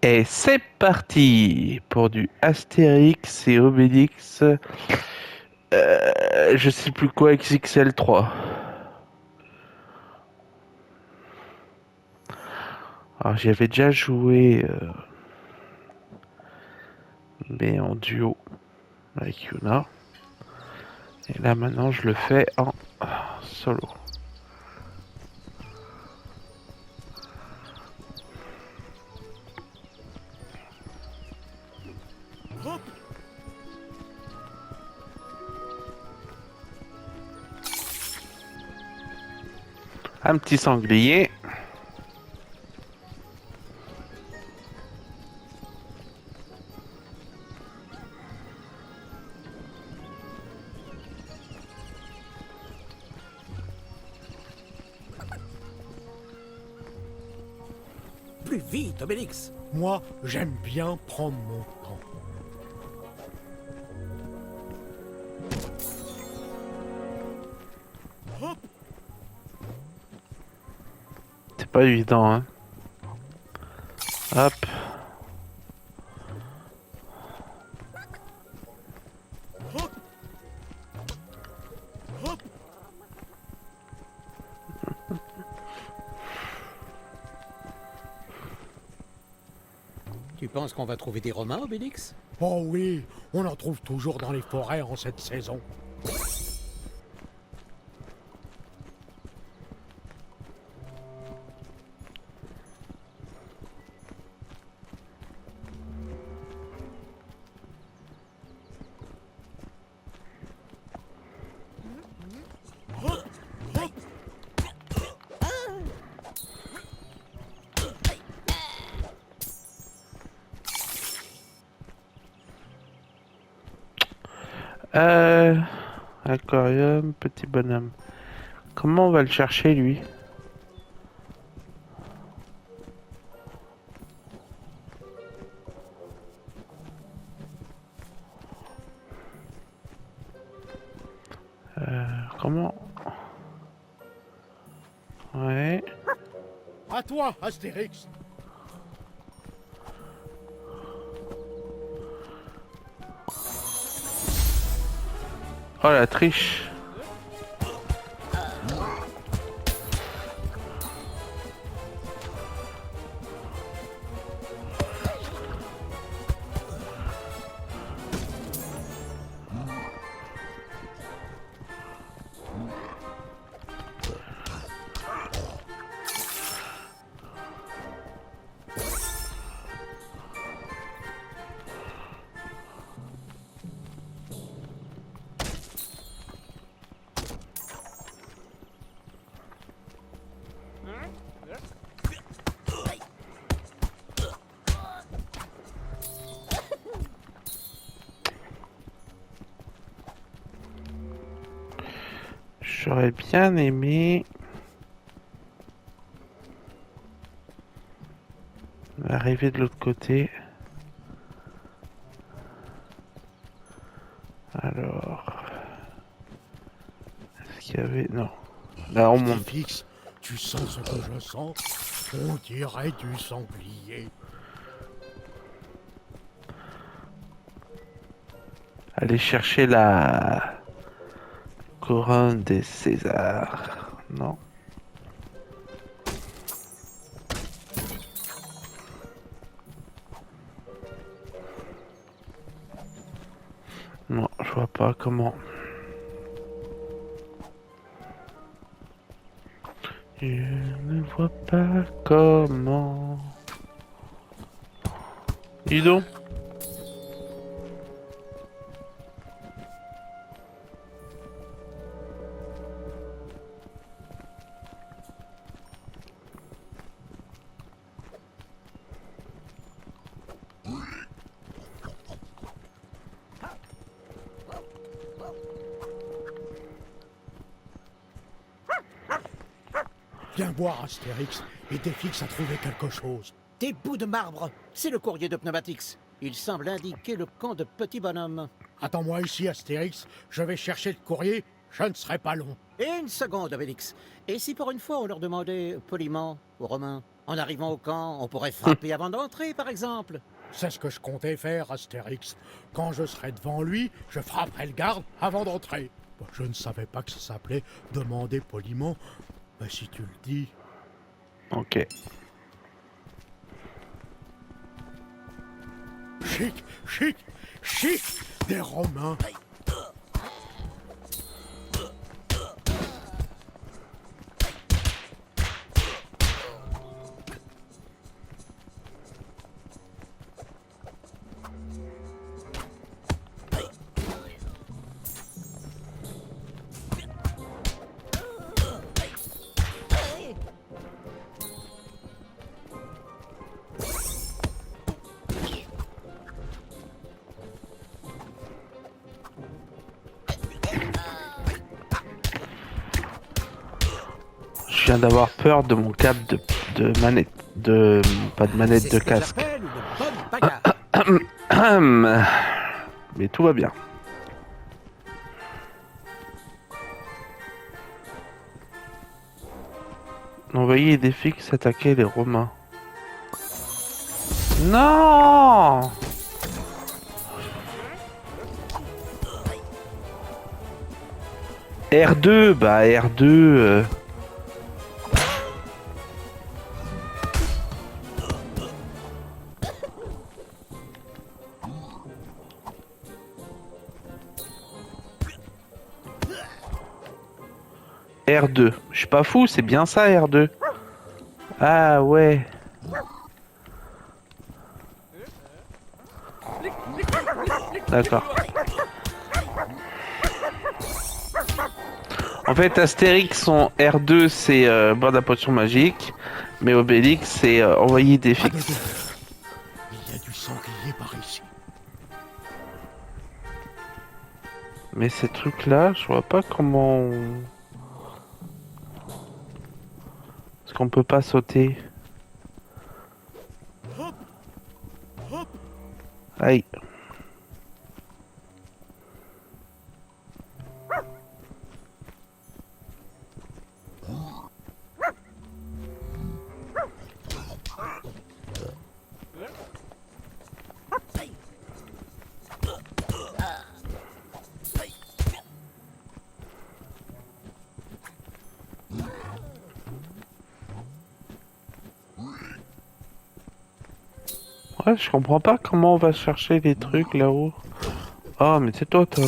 Et c'est parti pour du Astérix et Obélix. Je sais plus quoi, XXL3. Alors j'y avais déjà joué, mais en duo avec Yuna. Et là maintenant je le fais en solo. Un petit sanglier. Plus vite, Obélix! Moi, j'aime bien prendre mon temps. C'est pas évident, hein. Hop. Tu penses qu'on va trouver des Romains, Obélix? Oh oui, on en trouve toujours dans les forêts en cette saison. Euh... Aquarium, petit bonhomme. Comment on va le chercher lui? Comment? Ouais. À toi, Astérix. Oh la triche. J'aurais bien aimé arriver de l'autre côté. Alors, est-ce qu'il y avait... Non. Là, on monte. Astérix, tu sens ce que je sens? On dirait du sanglier. Aller chercher la couronne des Césars. Non. Non, je vois pas comment. Je ne vois pas comment. Dis donc. Viens voir, Astérix, et Défix a trouvé quelque chose. Des bouts de marbre! C'est le courrier de Pneumatix. Il semble indiquer le camp de petits bonhommes. Attends-moi ici, Astérix, je vais chercher le courrier, je ne serai pas long. Et une seconde, Obélix. Et si pour une fois on leur demandait poliment aux Romains En arrivant au camp, on pourrait frapper avant d'entrer, par exemple. C'est ce que je comptais faire, Astérix. Quand je serai devant lui, je frapperai le garde avant d'entrer. Bon, je ne savais pas que ça s'appelait demander poliment, mais si tu le dis... Ok. Chic, chic, chic des Romains. Je viens d'avoir peur de mon câble de manette. Pas de manette C'est de ce que casque. j'appelle une bonne bagarre. Mais tout va bien. Envoyer des fixes attaquer les Romains. Non! R2, bah R2. R2. Je suis pas fou, c'est bien ça R2. Ah ouais. D'accord. En fait, Astérix, son R2, c'est boire de la potion magique. Mais Obélix, c'est envoyer des Pas de fixes. doute. Il y a du sanglier par ici. Mais ces trucs-là, je vois pas comment... Est-ce qu'on peut pas sauter? Aïe. Ouais, je comprends pas comment on va chercher les trucs là-haut. Ah, mais c'est toi. Je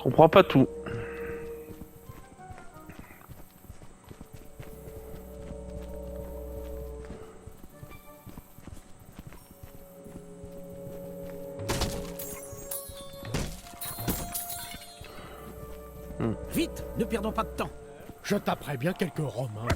comprends pas tout. Vite, ne perdons pas de temps. Je taperai bien quelques Romains.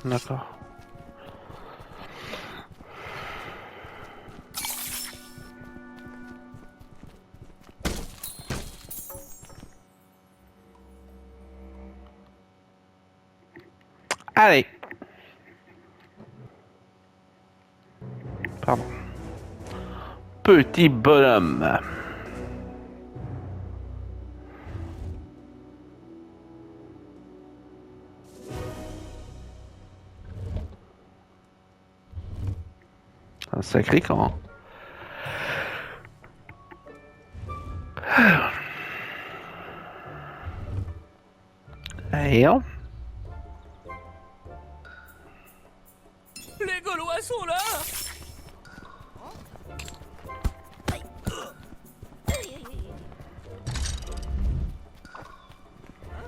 D'accord. Allez. Pardon. Petit bonhomme. Un sacré camp. Allez. néant. Les Gaulois sont là.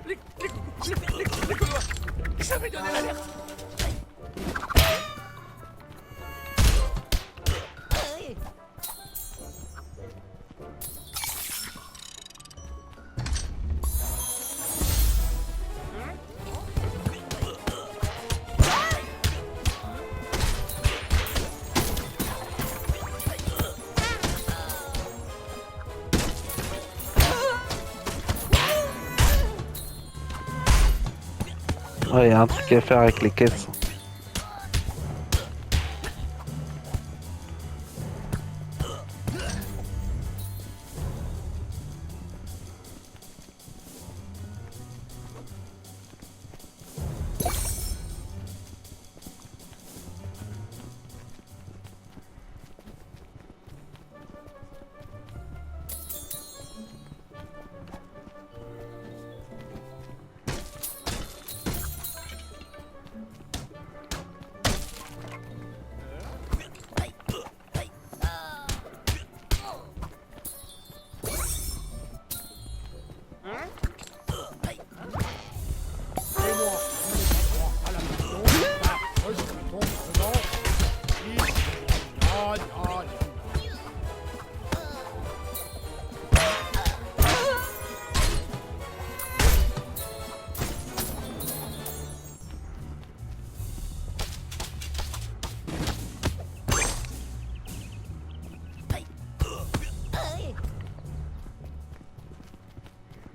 Les Gaulois. J'avais donné l'alerte. Ouais, y a un truc à faire avec les caisses.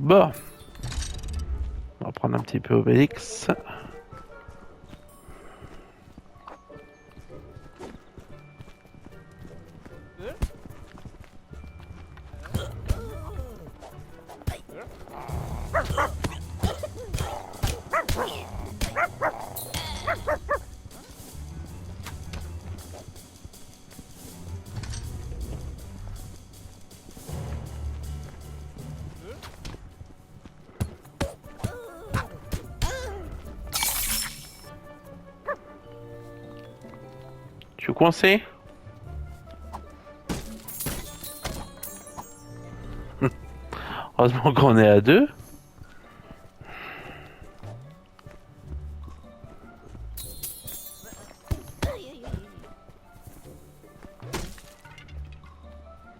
Bon. On va prendre un petit peu Obélix. Tu es coincé? Heureusement qu'on est à deux.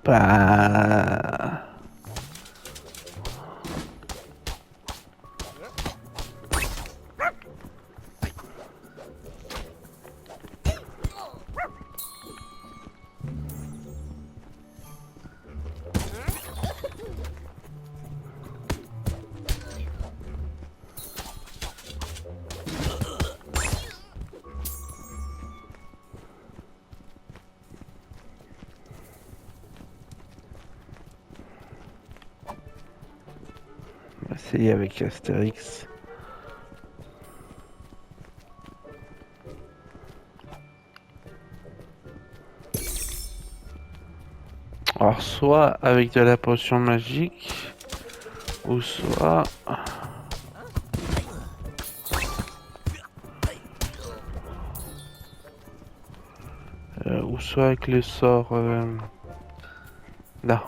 Bah... On va essayer avec Astérix. Alors soit avec de la potion magique, ou soit... ou soit avec le sort... là.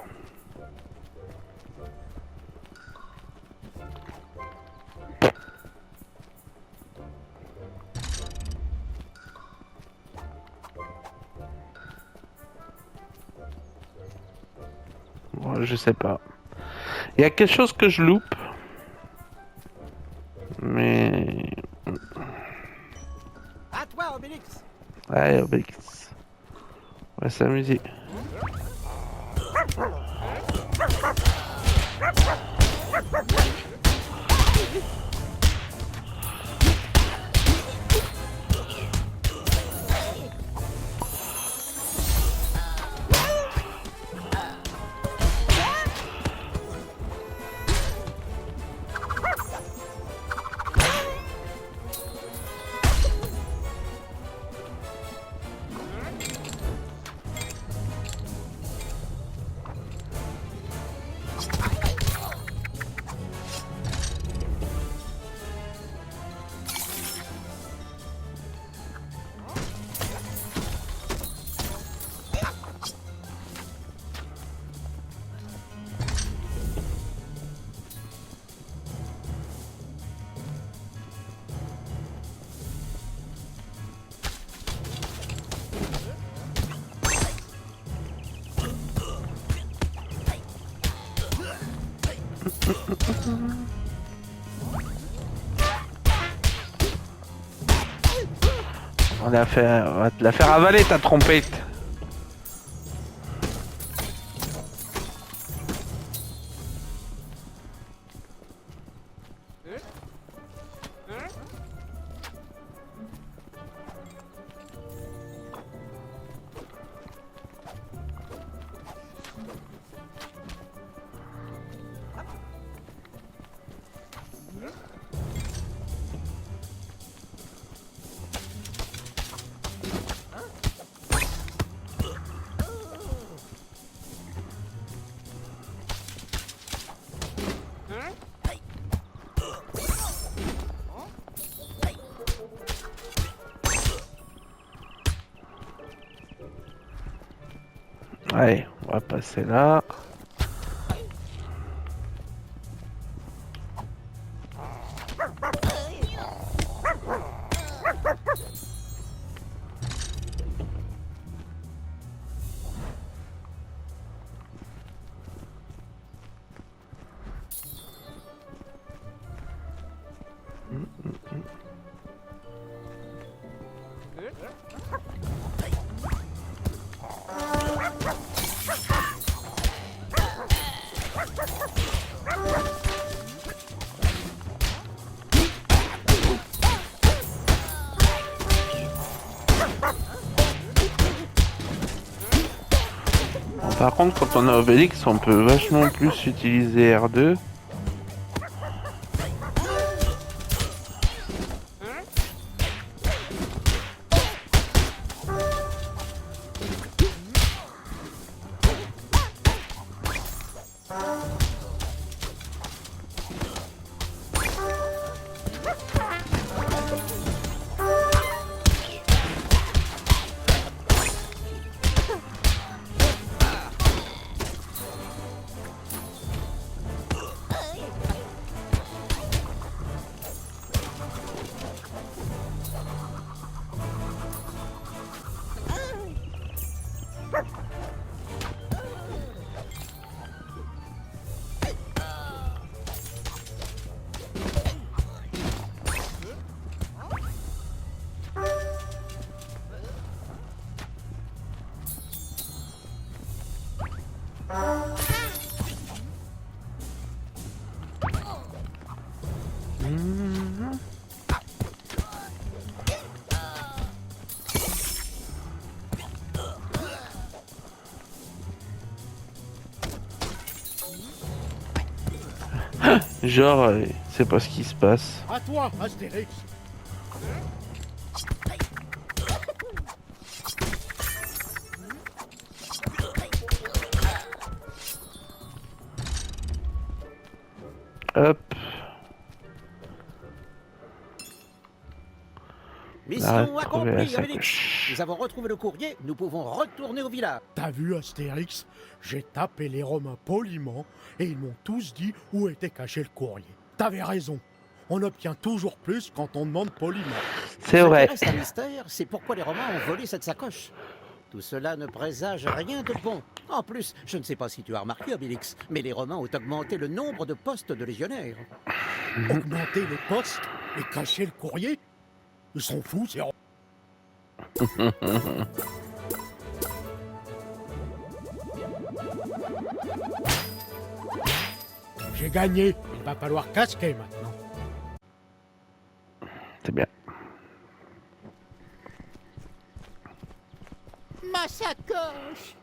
Bon, je sais pas. Il y a quelque chose que je loupe. Mais... À toi, Obélix. Ouais, Obélix. On va s'amuser. On va te la faire avaler ta trompette. Allez, on va passer là. Par contre, quand on a Obélix, on peut vachement plus utiliser R2. Genre, c'est pas ce qui se passe. À toi, Astérix. Hop. Mission accomplie, la Obélix. sacoche. Nous avons retrouvé le courrier, nous pouvons retourner au village. T'as vu, Astérix? J'ai tapé les Romains poliment et ils m'ont tous dit où était caché le courrier. T'avais raison. On obtient toujours plus quand on demande poliment. C'est Ce vrai. qui reste un mystère, c'est pourquoi les Romains ont volé cette sacoche. Tout cela ne présage rien de bon. En plus, je ne sais pas si tu as remarqué, Obélix, mais les Romains ont augmenté le nombre de postes de légionnaires. Augmenter les postes et cacher le courrier? Ils sont fous, ces Romains. J'ai gagné. Il va falloir casquer maintenant. C'est bien. Ma sacoche!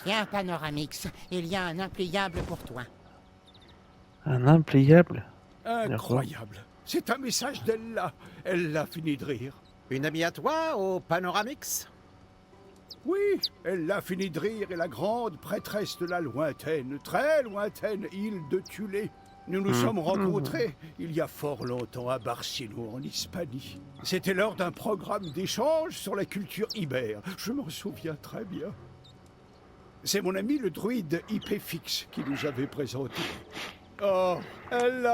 Tiens, Panoramix, il y a un impliable pour toi. Un impliable. Incroyable. C'est un message d'Ella. Elle a fini de rire. Une amie à toi, au Panoramix? Oui, elle a fini de rire et la grande prêtresse de la lointaine, très lointaine île de Thulé. Nous nous sommes rencontrés il y a fort longtemps à Barcino, en Hispanie. C'était lors d'un programme d'échange sur la culture ibère. Je m'en souviens très bien. C'est mon ami le druide Hypéfix qui nous avait présenté. Oh, elle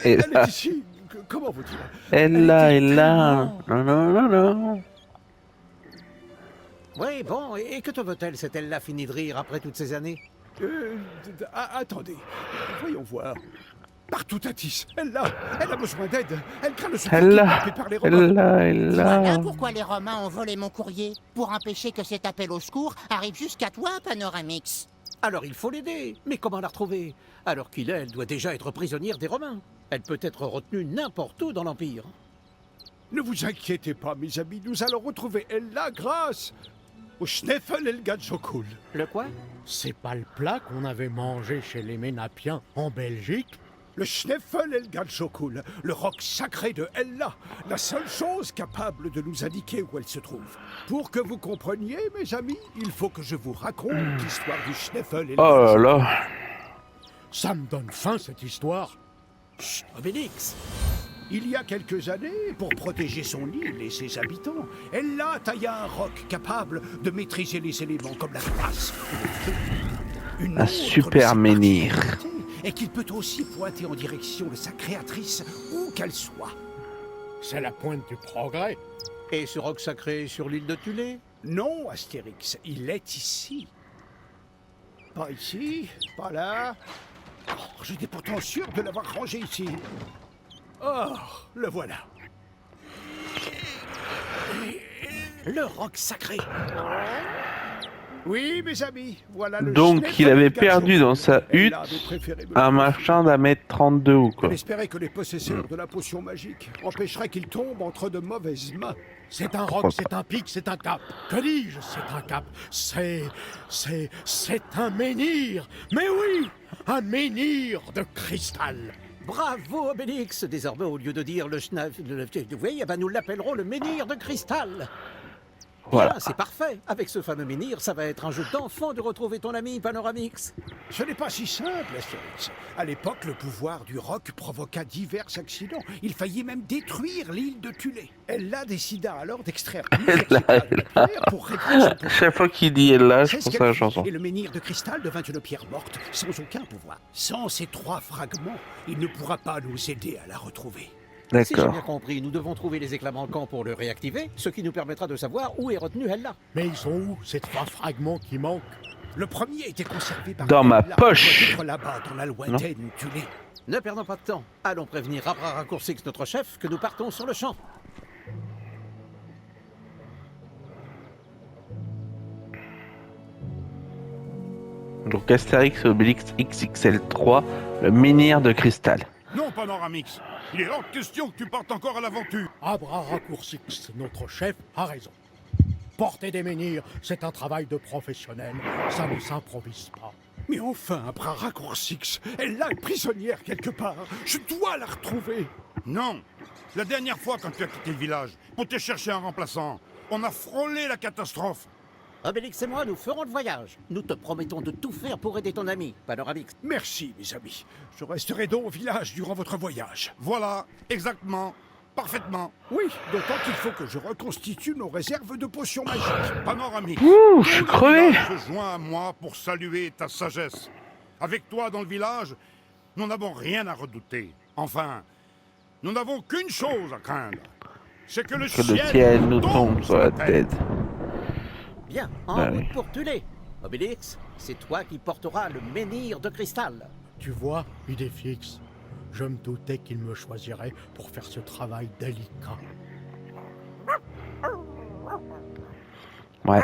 est ici. Comment vous dire? Elle là. Non. Oui, bon, et que te veut-elle, cette elle-là finie de rire après toutes ces années? Attendez, voyons voir. Partout Atis, elle a besoin d'aide. Elle craint de se faire Elle kidnapper là, par les Romains. elle Voilà là. pourquoi les Romains ont volé mon courrier. Pour empêcher que cet appel au secours arrive jusqu'à toi, Panoramix. Alors il faut l'aider. Mais comment la retrouver? Alors qu'il est, elle doit déjà être prisonnière des Romains. Elle peut être retenue n'importe où dans l'Empire. Ne vous inquiétez pas, mes amis, nous allons retrouver Ella grâce au Schneffel El Gadjokul. Le quoi? C'est pas le plat qu'on avait mangé chez les Ménapiens en Belgique? Le Schneffel El Gadjokul, le roc sacré de Ella, la seule chose capable de nous indiquer où elle se trouve. Pour que vous compreniez, mes amis, il faut que je vous raconte l'histoire du Schneffel El Oh là Gadjokul. là. Ça me donne faim cette histoire. Chut, Obélix. Il y a quelques années, pour protéger son île et ses habitants, Ella tailla un roc capable de maîtriser les éléments comme la glace ou le feu. Une Un autre super de ses menhir. particularités est qu'il peut aussi pointer en direction de sa créatrice, où qu'elle soit. C'est la pointe du progrès. Et ce roc sacré sur l'île de Tulé? Non, Astérix, il est ici. Pas ici, pas là. Oh, j'étais pourtant sûr de l'avoir rangé ici. Oh, le voilà. Le roc sacré. Oui, mes amis, voilà le Donc Schneefel il avait Gadjokul. perdu dans sa Elle hutte avait préféré me un le machin d'un mètre 32 ou quoi. On espérait que les possesseurs de la potion magique empêcheraient qu'il tombe entre de mauvaises mains. C'est un roc, c'est un pic, c'est un cap. Que dis-je, c'est un cap. C'est un menhir. Mais oui, un menhir de cristal. Bravo, Obélix. Désormais, au lieu de dire le schneff... Oui, eh ben, nous l'appellerons le menhir de cristal. Voilà. Bien, c'est parfait. Avec ce fameux menhir, ça va être un jeu d'enfant de retrouver ton ami Panoramix. Ce n'est pas si simple, Astérix. À l'époque, le pouvoir du roc provoqua divers accidents. Il faillit même détruire l'île de Tulé. Ella décida alors d'extraire plusieurs éclats de la pierre pour réduire son pouvoir. Chaque fois qu'il dit elle là, je C'est pense ce à qu'elle la fit, chanson. et le menhir de cristal devint une pierre morte, sans aucun pouvoir. Sans ces 3 fragments, il ne pourra pas nous aider à la retrouver. Si j'ai bien D'accord. compris, nous devons trouver les éclats manquants pour le réactiver, ce qui nous permettra de savoir où est retenue elle-là. Mais ils sont où, ces 3 fragments qui manquent? Le premier était conservé par Dans ma Ella, poche. doit être là-bas, dans la lointaine Tulé. Ne perdons pas de temps. Allons prévenir Abraracourcix, notre chef, que nous partons sur le champ. Donc Astérix Obélix XXL3, le menhir de cristal. Non, Panoramix. Il est hors de question que tu partes encore à l'aventure. Abraracourcix, notre chef, a raison. Porter des menhirs, c'est un travail de professionnel. Ça ne s'improvise pas. Mais enfin, un bras raccourcix, Ella est prisonnière quelque part. Je dois la retrouver. Non. La dernière fois, quand tu as quitté le village, pour te chercher un remplaçant, on a frôlé la catastrophe. Obélix et moi, nous ferons le voyage. Nous te promettons de tout faire pour aider ton ami, Panoramix. Merci, mes amis. Je resterai donc au village durant votre voyage. Voilà, exactement, parfaitement. Oui, d'autant qu'il faut que je reconstitue nos réserves de potions magiques. Panoramix. Ouh, je suis tout le crevé. village se joint à moi pour saluer ta sagesse. Avec toi dans le village, nous n'avons rien à redouter. Enfin, nous n'avons qu'une chose à craindre. C'est que le Que le ciel nous tombe sur la tête. Bien, en Bah route oui. pour Tulé. Obélix, c'est toi qui porteras le menhir de cristal. Tu vois, Idéfix, je me doutais qu'il me choisirait pour faire ce travail délicat. Ouais.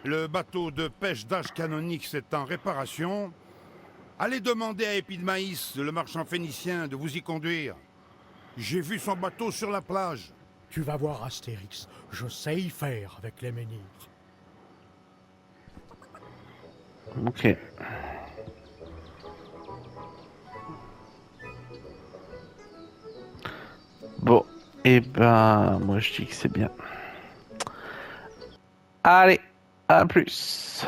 Le bateau de pêche d'âge canonique est en réparation. Allez demander à Épidemaïs, le marchand phénicien, de vous y conduire. J'ai vu son bateau sur la plage. Tu vas voir, Astérix, je sais y faire avec les menhirs. Ok. Bon, et ben, moi je dis que c'est bien. Allez, à plus.